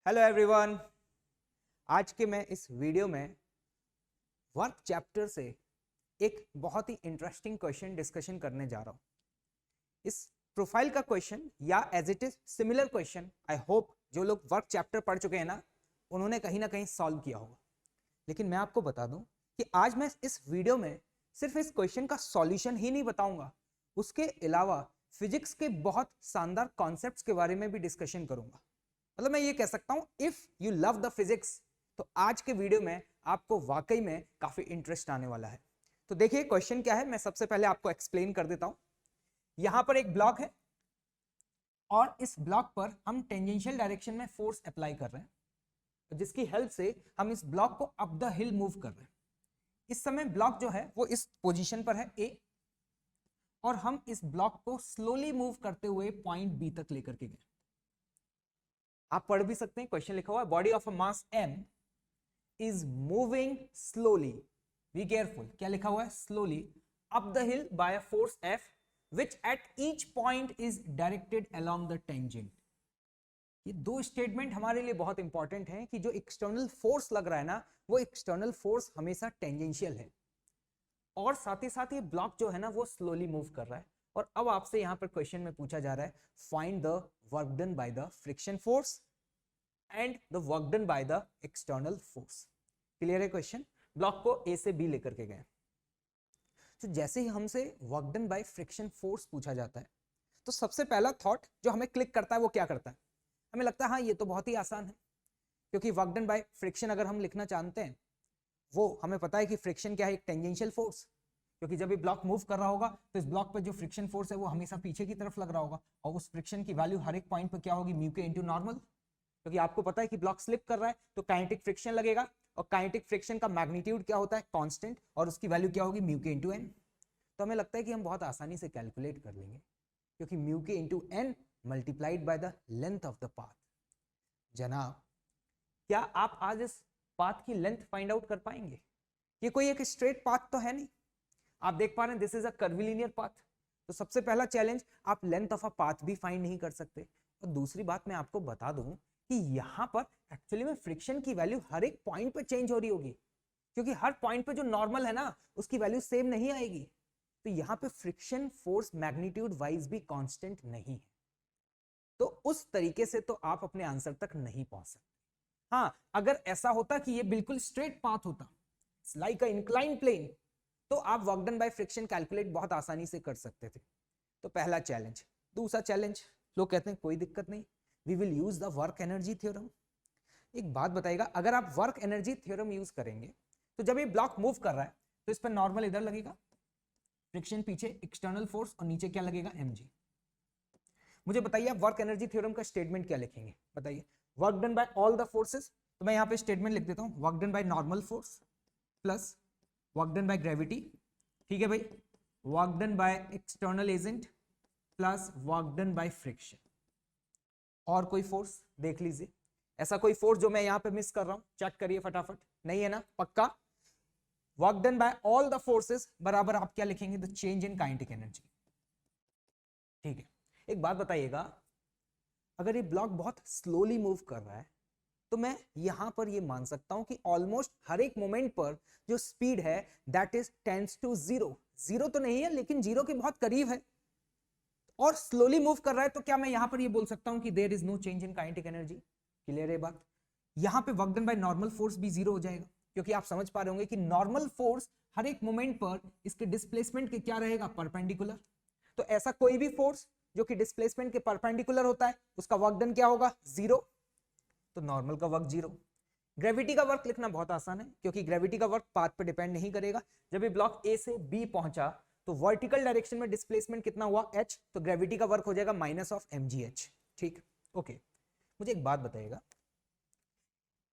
Hello everyone. आज के मैं इस वीडियो में वर्क चैप्टर से एक बहुत ही इंटरेस्टिंग क्वेश्चन डिस्कशन करने जा रहा हूं। इस प्रोफाइल का क्वेश्चन या as it is similar question I hope जो लोग वर्क चैप्टर पढ़ चुके हैं ना उन्होंने कहीं ना कहीं सॉल्व किया होगा। लेकिन मैं आपको बता दूं कि आज मैं इस वीडियो में सिर्फ इस क्वेश्चन का सॉल्यूशन ही नहीं बताऊंगा, उसके अलावा फिजिक्स के बहुत शानदार कॉन्सेप्ट्स के बारे में भी डिस्कशन करूंगा। मतलब मैं ये कह सकता हूं if you love the physics तो आज के वीडियो में आपको वाकई में काफी इंटरेस्ट आने वाला है। तो देखिए क्वेश्चन क्या है, मैं सबसे पहले आपको एक्सप्लेन कर देता हूं। यहां पर एक ब्लॉक है और इस ब्लॉक पर हम टेंजेंशियल डायरेक्शन में फोर्स अप्लाई कर रहे हैं, तो जिसकी हेल्प से हम इस ब्लॉक को अप द हिल मूव कर रहे हैं। इस समय ब्लॉक जो है वो इस पोजीशन पर है ए, और हम इस ब्लॉक को स्लोली मूव करते हुए पॉइंट बी तक लेकर के गए। आप पढ़ भी सकते हैं, क्वेश्चन लिखा हुआ है body of a mass m is moving slowly, be careful, क्या लिखा हुआ है, slowly up the hill by a force f which at each point is directed along the tangent। ये दो स्टेटमेंट हमारे लिए बहुत इंपॉर्टेंट हैं कि जो एक्सटर्नल फोर्स लग रहा है ना वो एक्सटर्नल फोर्स हमेशा टेंजेंशियल है, और साथ ही साथ ये ब्लॉक जो है ना वो स्लोली मूव कर रहा है। और अब आपसे यहां पर क्वेश्चन में पूछा जा रहा है find the work done by the friction force and the work done by the external force. Clear है क्वेश्चन? ब्लॉक को ए से बी लेकर के गए, तो जैसे ही हमसे work done by friction force पूछा जाता है तो सबसे पहला थॉट जो हमें क्लिक करता है वो क्या करता है, हमें लगता है हाँ ये तो बहुत ही आसान है, क्योंकि वर्क डन बाय फ्रिक्शन अगर हम लिखना जानते हैं वो हमें पता है कि फ्रिक्शन क्या है, एक टेंजेंशियल फोर्स, क्योंकि जब ये ब्लॉक मूव कर रहा होगा तो इस ब्लॉक पे जो फ्रिक्शन फोर्स है वो हमेशा पीछे की तरफ लग रहा होगा, और उस फ्रिक्शन की वैल्यू हर एक पॉइंट पे क्या होगी, म्यू के इनटू नॉर्मल, क्योंकि आपको पता है कि ब्लॉक स्लिप कर रहा है तो काइनेटिक फ्रिक्शन लगेगा, और काइनेटिक फ्रिक्शन का मैग्नीट्यूड क्या होता है, कांस्टेंट, और उसकी वैल्यू क्या होगी, म्यू के इनटू एन। तो हमें लगता है कि हम बहुत आसानी से कैलकुलेट कर लेंगे, क्योंकि म्यू के into n multiplied by the length of the path. जनाब, क्या आप आज इस पाथ की लेंथ फाइंड आउट कर पाएंगे? ये कोई एक स्ट्रेट पाथ तो है नहीं, आप देख पा रहे हैं this is a curvilinear path. तो सबसे पहला चैलेंज, आप लेंथ ऑफ अ पाथ भी फाइंड नहीं कर सकते। और दूसरी बात मैं आपको बता दूं कि यहां पर एक्चुअली में फ्रिक्शन की वैल्यू हर एक पॉइंट पे चेंज हो रही होगी, क्योंकि हर पॉइंट पे जो नॉर्मल है ना उसकी वैल्यू सेम नहीं आएगी। तो यहां पे फ्रिक्शन फोर्स मैग्नीट्यूड वाइज भी कांस्टेंट नहीं है, तो उस तरीके से तो आप अपने आंसर तक नहीं पहुंच सकते। हाँ, अगर ऐसा होता कि ये बिल्कुल स्ट्रेट पाथ होता, लाइक अ इंक्लाइन प्लेन, तो आप work done by friction calculate बहुत आसानी से कर सकते थे। तो पहला चैलेंज। दूसरा चैलेंज, लोग कहते हैं कोई दिक्कत नहीं, we will use the work energy theorem. एक बात बताइएगा, अगर आप वर्क एनर्जी थ्योरम यूज करेंगे तो जब ये ब्लॉक मूव कर रहा है तो इस पर नॉर्मल इधर लगेगा, फ्रिक्शन पीछे, एक्सटर्नल फोर्स, और नीचे क्या लगेगा, mg। मुझे बताइए आप वर्क एनर्जी थ्योरम का स्टेटमेंट क्या लिखेंगे, बताइए। Work done bye all the forces, तो मैं यहां पे स्टेटमेंट लिख देता हूं, work done by normal force plus work done by gravity, ठीक है भाई, work done by external agent plus work done by friction. और कोई फोर्स देख लीजिए, ऐसा कोई फोर्स जो मैं यहां पे मिस कर रहा हूं, चेक करिए फटाफट, नहीं है ना, पक्का। Work done bye all the forces बराबर आप क्या लिखेंगे, the change in kinetic energy. ठीक है, एक बात बताइएगा, अगर ये ब्लॉक बहुत स्लोली मूव कर रहा है तो मैं यहां पर ये मान सकता हूं कि ऑलमोस्ट हर एक मोमेंट पर जो स्पीड है that is tends to zero. Zero तो नहीं है लेकिन जीरो के बहुत करीब है, और स्लोली मूव कर रहा है, तो क्या मैं यहां पर ये बोल सकता हूं कि there is no change in kinetic energy? Clear है बात? यहां पे work done by normal force भी जीरो हो जाएगा, क्योंकि आप समझ पा रहे होंगे कि नॉर्मल फोर्स हर एक मोमेंट पर इसके डिस्प्लेसमेंट के क्या रहेगा, परपेंडिकुलर। तो ऐसा कोई भी फोर्स जो कि डिस्प्लेसमेंट के परपेंडिकुलर होता है उसका वर्क डन क्या होगा, जीरो। तो नॉर्मल का वर्क जीरो। ग्रेविटी का वर्क लिखना बहुत आसान है, क्योंकि ग्रेविटी का वर्क पाथ पे डिपेंड नहीं करेगा। जब ये ब्लॉक ए से बी पहुंचा तो वर्टिकल डायरेक्शन में डिस्प्लेसमेंट कितना हुआ, h, तो ग्रेविटी का वर्क हो जाएगा माइनस ऑफ mgh। ठीक, ओके। मुझे एक बात बताइएगा,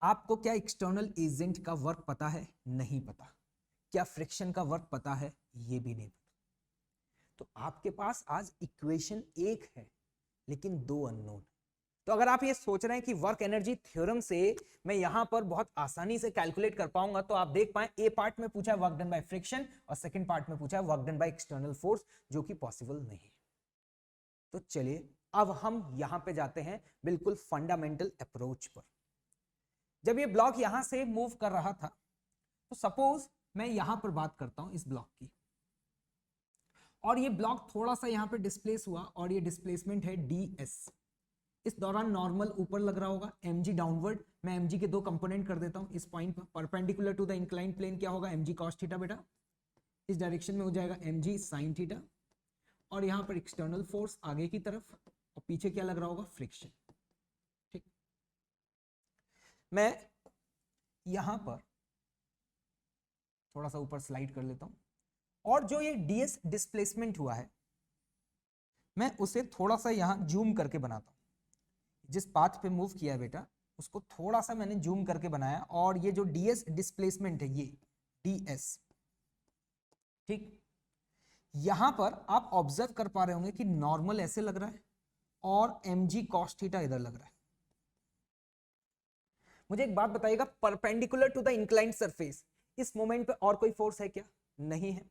आपको क्या एक्सटर्नल एजेंट का वर्क पता है? नहीं पता। क्या फ्रिक्शन का वर्क पता है? ये भी नहीं पता। तो आपके पास आज इक्वेशन एक है लेकिन दो अननोन। तो अगर आप ये सोच रहे हैं कि वर्क एनर्जी थ्योरम से मैं यहां पर बहुत आसानी से कैलकुलेट कर पाऊंगा, तो आप देख पाए ए पार्ट में पूछा है वर्क डन बाय फ्रिक्शन और सेकंड पार्ट में पूछा है work done by external force, जो कि पॉसिबल नहीं है। तो चलिए अब हम यहां पे जाते हैं बिल्कुल फंडामेंटल अप्रोच पर। जब ये ब्लॉक यहां से मूव कर रहा था, तो सपोज मैं यहां पर बात करता हूं इस ब्लॉक की, और ये ब्लॉक थोड़ा सा यहां पे डिस्प्लेस हुआ और ये डिस्प्लेसमेंट है ds। इस दौरान नॉर्मल ऊपर लग रहा होगा, mg डाउनवर्ड। मैं mg के दो कंपोनेंट कर देता हूं इस पॉइंट पर। Perpendicular to the inclined plane क्या होगा, mg cos थीटा बेटा, इस डायरेक्शन में हो जाएगा mg sin थीटा, और यहां पर एक्सटर्नल फोर्स आगे की तरफ, और पीछे क्या लग रहा होगा, फ्रिक्शन। ठीक, मैं यहां पर थोड़ा सा ऊपर स्लाइड कर लेता हूं, और जो ये ds डिस्प्लेसमेंट हुआ है मैं उसे थोड़ा सा यहां जूम करके बनाता हूं। जिस पाथ पे मूव किया है बेटा उसको थोड़ा सा मैंने जूम करके बनाया, और ये जो ds डिस्प्लेसमेंट है ये ds, ठीक, यहां पर आप ऑब्जर्व कर पा रहे होंगे कि नॉर्मल ऐसे लग रहा है और mg cos थीटा इधर लग रहा है। मुझे एक बात बताइएगा, perpendicular to the inclined surface इस मोमेंट पे और कोई फोर्स है क्या, नहीं है।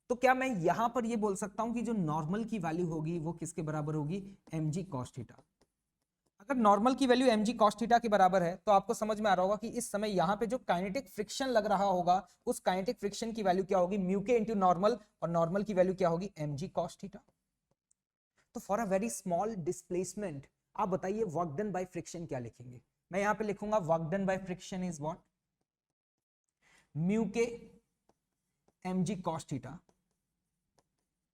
तो क्या मैं यहां पर ये बोल सकता हूं कि जो नॉर्मल की वैल्यू होगी वो किसके बराबर होगी, mg cos थीटा। अगर नॉर्मल की वैल्यू mg cos थीटा के बराबर है तो आपको समझ में आ रहा होगा कि इस समय यहां पे जो काइनेटिक फ्रिक्शन लग रहा होगा उस काइनेटिक फ्रिक्शन की वैल्यू क्या होगी, म्यू के इंटू नॉर्मल, और नॉर्मल की वैल्यू क्या होगी, mg cos थीटा। तो for a very small displacement आप बताइए वर्क डन बाय फ्रिक्शन क्या लिखेंगे। मैं यहां पे लिखूंगा work done by friction is what, mu K mg cos theta,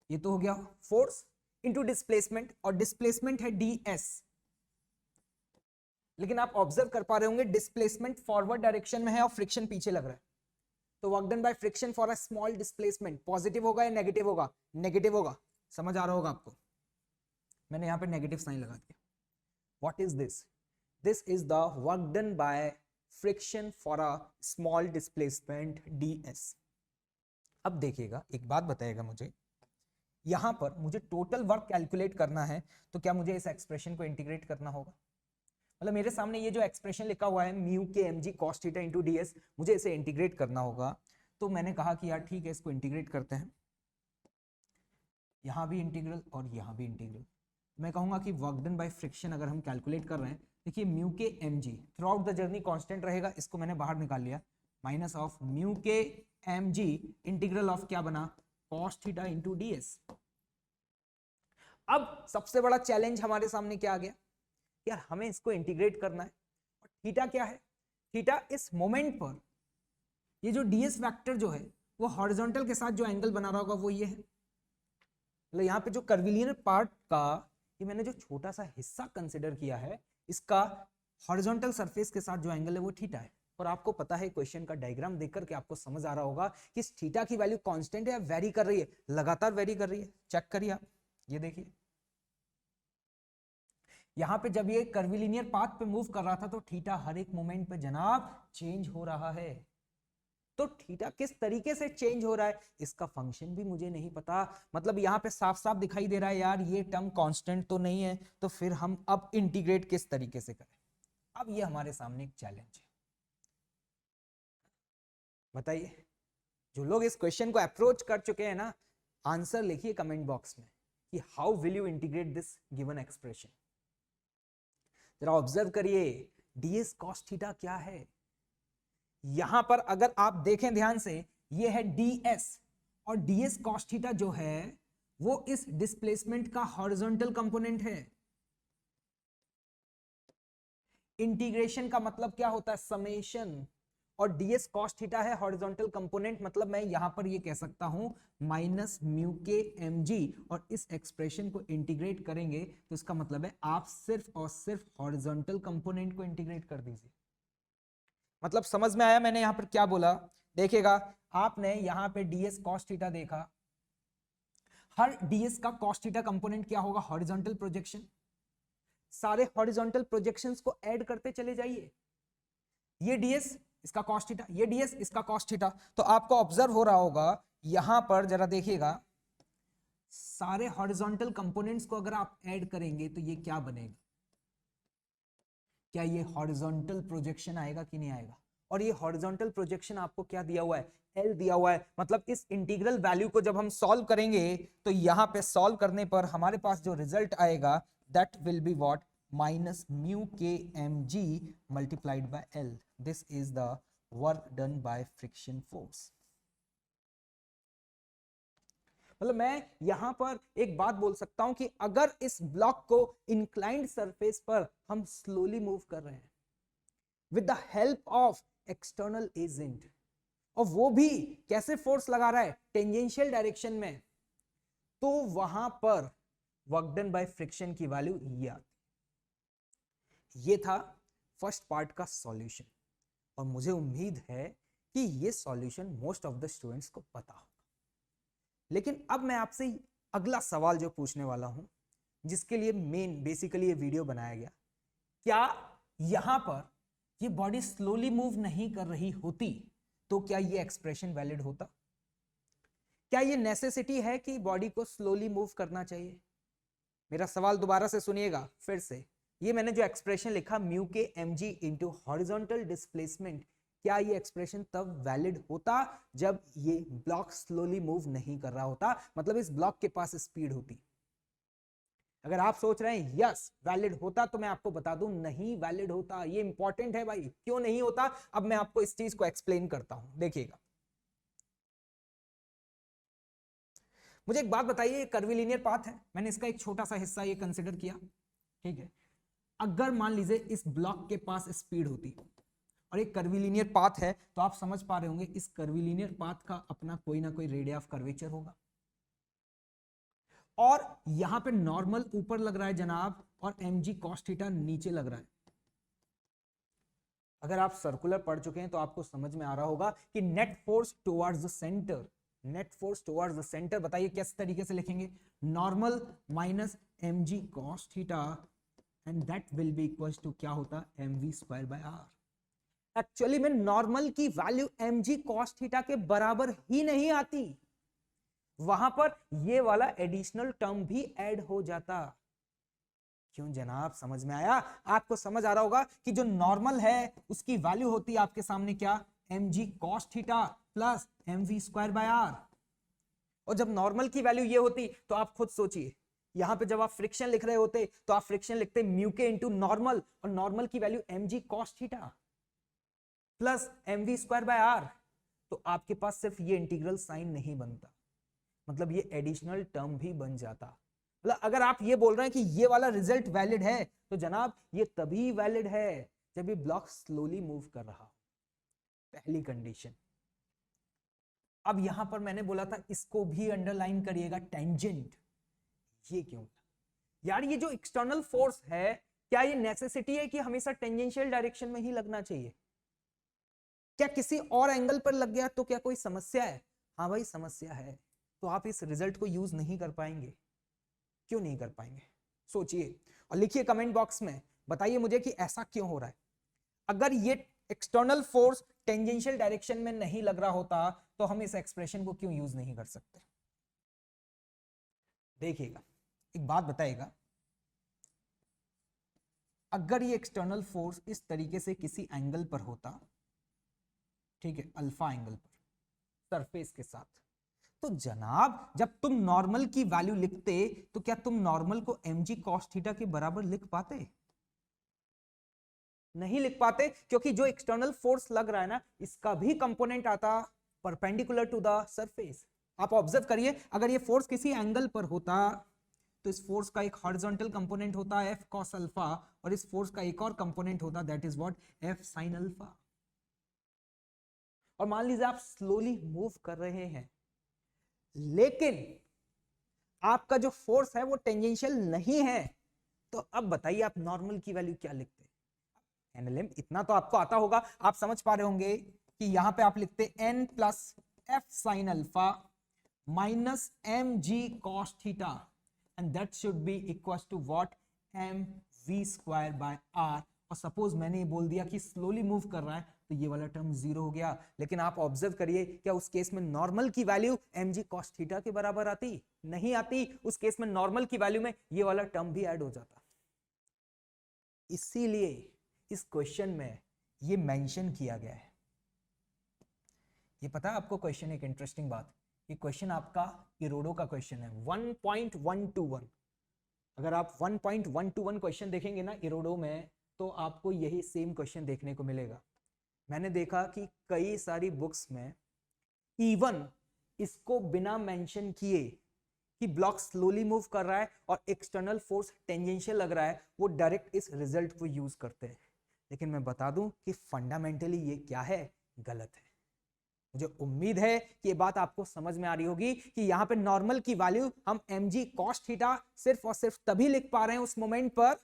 ये तो हो गया फोर्स इंटू डिस्प्लेसमेंट, और डिस्प्लेसमेंट है ds। लेकिन आप ऑब्जर्व कर पा रहे होंगे डिस्प्लेसमेंट फॉरवर्ड डायरेक्शन में है और फ्रिक्शन पीछे लग रहा है। तो work done by friction for a small displacement positive होगा या नेगेटिव होगा, नेगेटिव होगा। समझ आ रहा होगा आपको, मैंने यहां पे नेगेटिव साइन लगा दिया। What is this, this is the work done by friction for a small displacement ds। अब देखिएगा, एक बात बताइएगा मुझे, यहां पर मुझे टोटल वर्क कैलकुलेट करना है तो क्या मुझे इस एक्सप्रेशन को इंटीग्रेट करना होगा। मतलब मेरे सामने ये जो एक्सप्रेशन लिखा हुआ है mu K mg cos theta into ds, मुझे इसे इंटीग्रेट करना होगा। तो मैंने कहा कि यार ठीक है इसको इंटीग्रेट करते हैं, यहां भी इंटीग्रल और यहां भी इंटीग्रल। मैं कहूंगा कि वर्क डन बाय फ्रिक्शन अगर हम कैलकुलेट कर रहे हैं, देखिए mu K mg through out the journey constant रहेगा, इसको मैंने बाहर निकाल लिया, minus of mu K mg integral of क्या बना, cos थीटा इंटू ds। अब सबसे बड़ा चैलेंज हमारे सामने क्या आ गया, यार हमें इसको इंटीग्रेट करना है, और थीटा क्या है, थीटा इस मोमेंट पर ये जो ds वेक्टर जो है वो हॉरिजॉन्टल के साथ जो एंगल बना रहा होगा वो ये है। मतलब यहाँ पे जो कर्विलिनियर पार्ट का ये मैंने जो छोटा सा हिस्सा कंसिडर किया है, इसका हॉरिजॉन्टल सरफेस के साथ जो एंगल है वो थीटा है। और आपको पता है क्वेश्चन का डायग्राम देख करके आपको समझ आ रहा होगा कि इस थीटा की वैल्यू कांस्टेंट है या वेरी कर रही है, लगातार वेरी कर रही है। चेक करिए आप, ये देखिए यहां पे जब ये कर्विलिनियर पाथ पे मूव कर रहा था तो थीटा हर एक मोमेंट पे जनाब चेंज हो रहा है। तो थीटा किस तरीके से चेंज हो रहा है इसका फंक्शन भी मुझे नहीं पता। मतलब यहां पे साफ साफ दिखाई दे रहा है यार ये टर्म कांस्टेंट तो नहीं है, तो फिर हम अब इंटीग्रेट किस तरीके से करें। अब ये हमारे सामने एक चैलेंज है, बताइए जो लोग इस क्वेश्चन को अप्रोच कर चुके हैं ना, आंसर लिखिए कमेंट बॉक्स में कि how will you integrate this given expression. जरा ऑब्जर्व करिए ds cos थीटा क्या है। यहां पर अगर आप देखें ध्यान से, ये है ds, और ds cos थीटा जो है वो इस डिस्प्लेसमेंट का हॉरिजॉन्टल कंपोनेंट है। इंटीग्रेशन का मतलब क्या होता है, समेशन, और ds cos थीटा है हॉरिजॉन्टल कंपोनेंट, मतलब मैं यहां पर ये कह सकता हूं माइनस म्यू के mg, और इस एक्सप्रेशन को इंटीग्रेट करेंगे तो इसका मतलब है आप सिर्फ और सिर्फ हॉरिजॉन्टल कंपोनेंट को इंटीग्रेट कर दीजिए। मतलब समझ में आया मैंने यहां पर क्या बोला। देखिएगा आपने यहां पे ds cos थीटा देखा, हर ds का cos थीटा कंपोनेंट क्या होगा, हॉरिजॉन्टल प्रोजेक्शन। सारे हॉरिजॉन्टल प्रोजेक्शंस को ऐड करते चले जाइए, ये ds इसका cos थीटा, ये ds इसका cos थीटा। तो आपको ऑब्जर्व हो रहा होगा यहां पर, जरा देखिएगा सारे हॉरिजॉन्टल कंपोनेंट्स को अगर आप ऐड करेंगे तो ये क्या बनेगा, क्या ये हॉरिजॉन्टल प्रोजेक्शन आएगा कि नहीं आएगा। और ये हॉरिजॉन्टल प्रोजेक्शन आपको क्या दिया हुआ है, L दिया हुआ है। मतलब इस इंटीग्रल वैल्यू को जब हम सॉल्व करेंगे तो यहां पे सॉल्व करने पर हमारे पास जो रिजल्ट आएगा that will be what, minus mu kmg multiplied by L. This is the work done by friction force. मतलब मैं यहां पर एक बात बोल सकता हूं कि अगर इस ब्लॉक को इंक्लाइंड सरफेस पर हम स्लोली मूव कर रहे हैं with the help of external agent, और वो भी कैसे फोर्स लगा रहा है, टेंजेंशियल डायरेक्शन में, तो वहां पर वर्क डन बाय फ्रिक्शन की वैल्यू ये आती। ये था फर्स्ट पार्ट का सॉल्यूशन, और मुझे उम्मीद है कि ये solution most of the students को पता होगा। लेकिन अब मैं आपसे अगला सवाल जो पूछने वाला हूं, जिसके लिए मेन बेसिकली ये वीडियो बनाया गया, क्या यहां पर ये बॉडी स्लोली मूव नहीं कर रही होती तो क्या ये एक्सप्रेशन वैलिड होता? क्या ये नेसेसिटी है कि बॉडी को स्लोली मूव करना चाहिए? मेरा सवाल दोबारा से सुनिएगा फिर से। ये मैंने जो एक्सप्रेशन लिखा mu K mg into horizontal displacement, क्या ये एक्सप्रेशन तब वैलिड होता जब ये ब्लॉक स्लोली मूव नहीं कर रहा होता, मतलब इस ब्लॉक के पास स्पीड होती? अगर आप सोच रहे हैं यस वैलिड होता, तो मैं आपको बता दूं नहीं वैलिड होता। ये इंपॉर्टेंट है भाई, क्यों नहीं होता अब मैं आपको इस चीज को एक्सप्लेन करता हूं। देखिएगा, मुझे एक बात बताइए, ये कर्वीलिनियर पाथ है, मैंने इसका एक छोटा सा हिस्सा ये कंसिडर किया, ठीक है। अगर मान लीजिए इस ब्लॉक के पास स्पीड होती और एक कर्वीलिनियर पाथ है, तो आप समझ पा रहे होंगे इस कर्वीलिनियर पाथ का अपना कोई ना कोई रेडियस ऑफ कर्वेचर होगा, और यहां पे नॉर्मल ऊपर लग रहा है जनाब, और mg cos थीटा नीचे लग रहा है। अगर आप सर्कुलर पढ़ चुके हैं तो आपको समझ में आ रहा होगा कि net force towards the centre, net force towards the centre, बताइए किस तरीके से लिखेंगे, normal minus mg cos theta, and that will be equals to क्या होता, mv square by r। Actually में नॉर्मल की वैल्यू mg cos थीटा के बराबर ही नहीं आती, वहां पर ये वाला एडिशनल टर्म भी ऐड हो जाता। क्यों जनाब, समझ में आया? आपको समझ आ रहा होगा कि जो नॉर्मल है उसकी वैल्यू होती है आपके सामने क्या, mg cos theta plus mv square by r। और जब नॉर्मल की वैल्यू ये होती तो आप खुद सोचिए, यहां पे जब आप फ्रिक्शन लिख रहे होते तो आप फ्रिक्शन लिखते म्यू के इंटू नॉर्मल, और नॉर्मल की value mg cos theta plus mv square by r, तो आपके पास सिर्फ ये इंटीग्रल साइन नहीं बनता, मतलब ये एडिशनल टर्म भी बन जाता। मतलब अगर आप ये बोल रहे हैं कि ये वाला रिजल्ट वैलिड है, तो जनाब ये तभी वैलिड है जब ये ब्लॉक स्लोली मूव कर रहा हो, पहली कंडीशन। अब यहां पर मैंने बोला था इसको भी अंडरलाइन करिएगा, टेंजेंट। ये क्यों यार, ये जो एक्सटर्नल फोर्स है, क्या ये नेसेसिटी है कि हमेशा टेंजेंशियल डायरेक्शन में ही लगना चाहिए? क्या किसी और एंगल पर लग गया तो क्या कोई समस्या है? हाँ भाई समस्या है, तो आप इस रिजल्ट को यूज नहीं कर पाएंगे। क्यों नहीं कर पाएंगे, सोचिए और लिखिए कमेंट बॉक्स में, बताइए मुझे कि ऐसा क्यों हो रहा है। अगर ये एक्सटर्नल फोर्स टेंजेंशियल डायरेक्शन में नहीं लग रहा होता तो हम इस एक्सप्रेशन को क्यों यूज नहीं कर सकते? देखिएगा, एक बात बताइएगा, अगर ये एक्सटर्नल फोर्स इस तरीके से किसी एंगल पर होता, ठीक है, अल्फा एंगल पर सरफेस के साथ, तो जनाब जब तुम नॉर्मल की वैल्यू लिखते तो क्या तुम नॉर्मल को mg cos थीटा के बराबर लिख पाते? नहीं लिख पाते, क्योंकि जो एक्सटर्नल फोर्स लग रहा है ना, इसका भी कंपोनेंट आता परपेंडिकुलर टू द सरफेस। आप ऑब्जर्व करिए, अगर ये फोर्स किसी एंगल पर होता तो इस फोर्स का एक हॉरिजॉन्टल कंपोनेंट होता है f cos अल्फा, और इस फोर्स का एक और कंपोनेंट होता that is what, f sin alpha. और मान लीजिए आप स्लोली मूव कर रहे हैं, लेकिन आपका जो फोर्स है वो टेंजेंशियल नहीं है, तो अब बताइए आप नॉर्मल की वैल्यू क्या लिखते? एनएलएम इतना तो आपको आता होगा, आप समझ पा रहे होंगे कि यहां पे आप लिखते n plus f sin alpha minus mg cos theta, and that should be equal to what, mv square by r। और सपोज मैंने ये बोल दिया कि स्लोली मूव कर रहा है, तो ये वाला टर्म जीरो हो गया। लेकिन आप ऑब्जर्व करिए, क्या उस केस में नॉर्मल की वैल्यू mg cos थीटा के बराबर आती? नहीं आती। उस केस में नॉर्मल की वैल्यू में ये वाला टर्म भी ऐड हो जाता। इसीलिए इस क्वेश्चन में ये मेंशन किया गया है। ये पता है आपको क्वेश्चन, एक इंटरेस्टिंग बात, ये क्वेश्चन आपका इरोडो का क्वेश्चन है 1.121। अगर आप 1.121 क्वेश्चन देखेंगे ना इरोडो में, तो आपको यही सेम क्वेश्चन देखने को मिलेगा। मैंने देखा कि कई सारी बुक्स में इवन इसको बिना मेंशन किए कि ब्लॉक स्लोली मूव कर रहा है और एक्सटर्नल फोर्स टेंजेंशियल लग रहा है, वो डायरेक्ट इस रिजल्ट को यूज करते हैं। लेकिन मैं बता दूं कि फंडामेंटली ये क्या है, गलत है। मुझे उम्मीद है कि ये बात आपको समझ में आ रही होगी कि यहां पे नॉर्मल की वैल्यू हम mg cos थीटा सिर्फ और सिर्फ तभी लिख पा रहे हैं उस मोमेंट पर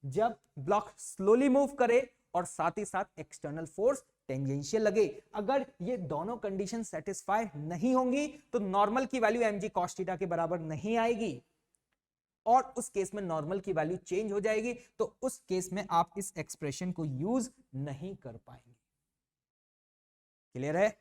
जब ब्लॉक स्लोली मूव करे और साथ ही साथ एक्सटर्नल फोर्स टेंजेंशियल लगे। अगर ये दोनों कंडीशन सेटिस्फाई नहीं होंगी तो नॉर्मल की वैल्यू mg cos थीटा के बराबर नहीं आएगी और उस केस में नॉर्मल की वैल्यू चेंज हो जाएगी, तो उस केस में आप इस एक्सप्रेशन को यूज नहीं कर पाएंगे। क्लियर है?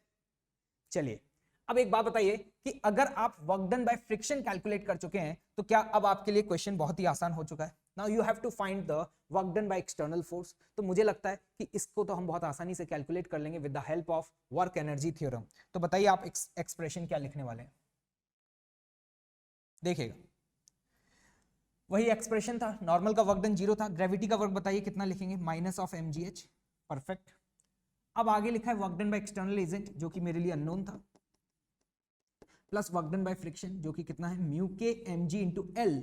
चलिए अब एक बात बताइए कि अगर आप work done by friction calculate कर चुके हैं तो क्या अब आपके लिए क्वेश्चन बहुत ही आसान हो चुका है? Now you have to find the work done by external force. तो मुझे लगता है कि इसको तो हम बहुत आसानी से कैलकुलेट कर लेंगे with the help of work energy theorem. तो बताइए आप एक्सप्रेशन क्या लिखने वाले हैं? देखिएगा वही एक्सप्रेशन था, नॉर्मल का वर्क डन 0 था, ग्रेविटी का वर्क बताइए कितना लिखेंगे, माइनस ऑफ mgh। परफेक्ट। अब आगे लिखा है work done by external agent जो कि मेरे लिए अननोन था, plus work done by friction जो कि कितना है, mu K mg into L.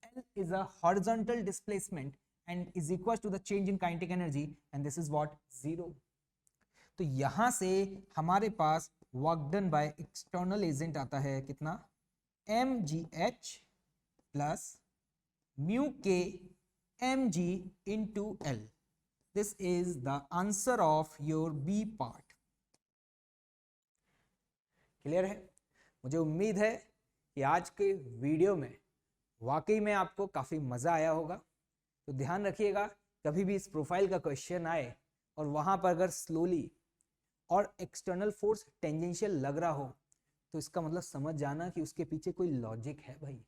L is a horizontal displacement and is equal to the change in kinetic energy and this is what 0। तो यहां से हमारे पास work done by external agent आता है कितना, mgh plus mu K mg into L. This is the answer of your B part. Clear है? मुझे उम्मीद है कि आज के वीडियो में वाकई में आपको काफी मजा आया होगा। तो ध्यान रखिएगा कभी भी इस प्रोफाइल का क्वेश्चन आए और वहां पर अगर स्लोली और एक्सटर्नल फोर्स टेंजेंशियल लग रहा हो तो इसका मतलब समझ जाना कि उसके पीछे कोई लॉजिक है भाई,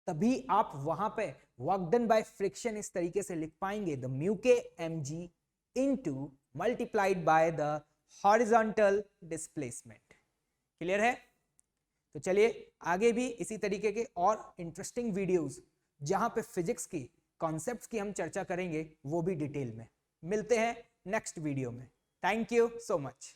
तभी आप वहां पे वर्क डन बाय फ्रिक्शन इस तरीके से लिख पाएंगे, the mu K mg into multiplied by the horizontal displacement. Clear है? तो चलिए आगे भी इसी तरीके के और इंटरेस्टिंग वीडियोस जहां पे फिजिक्स की कॉन्सेप्ट्स की हम चर्चा करेंगे वो भी डिटेल में। मिलते हैं नेक्स्ट वीडियो में। Thank you so much.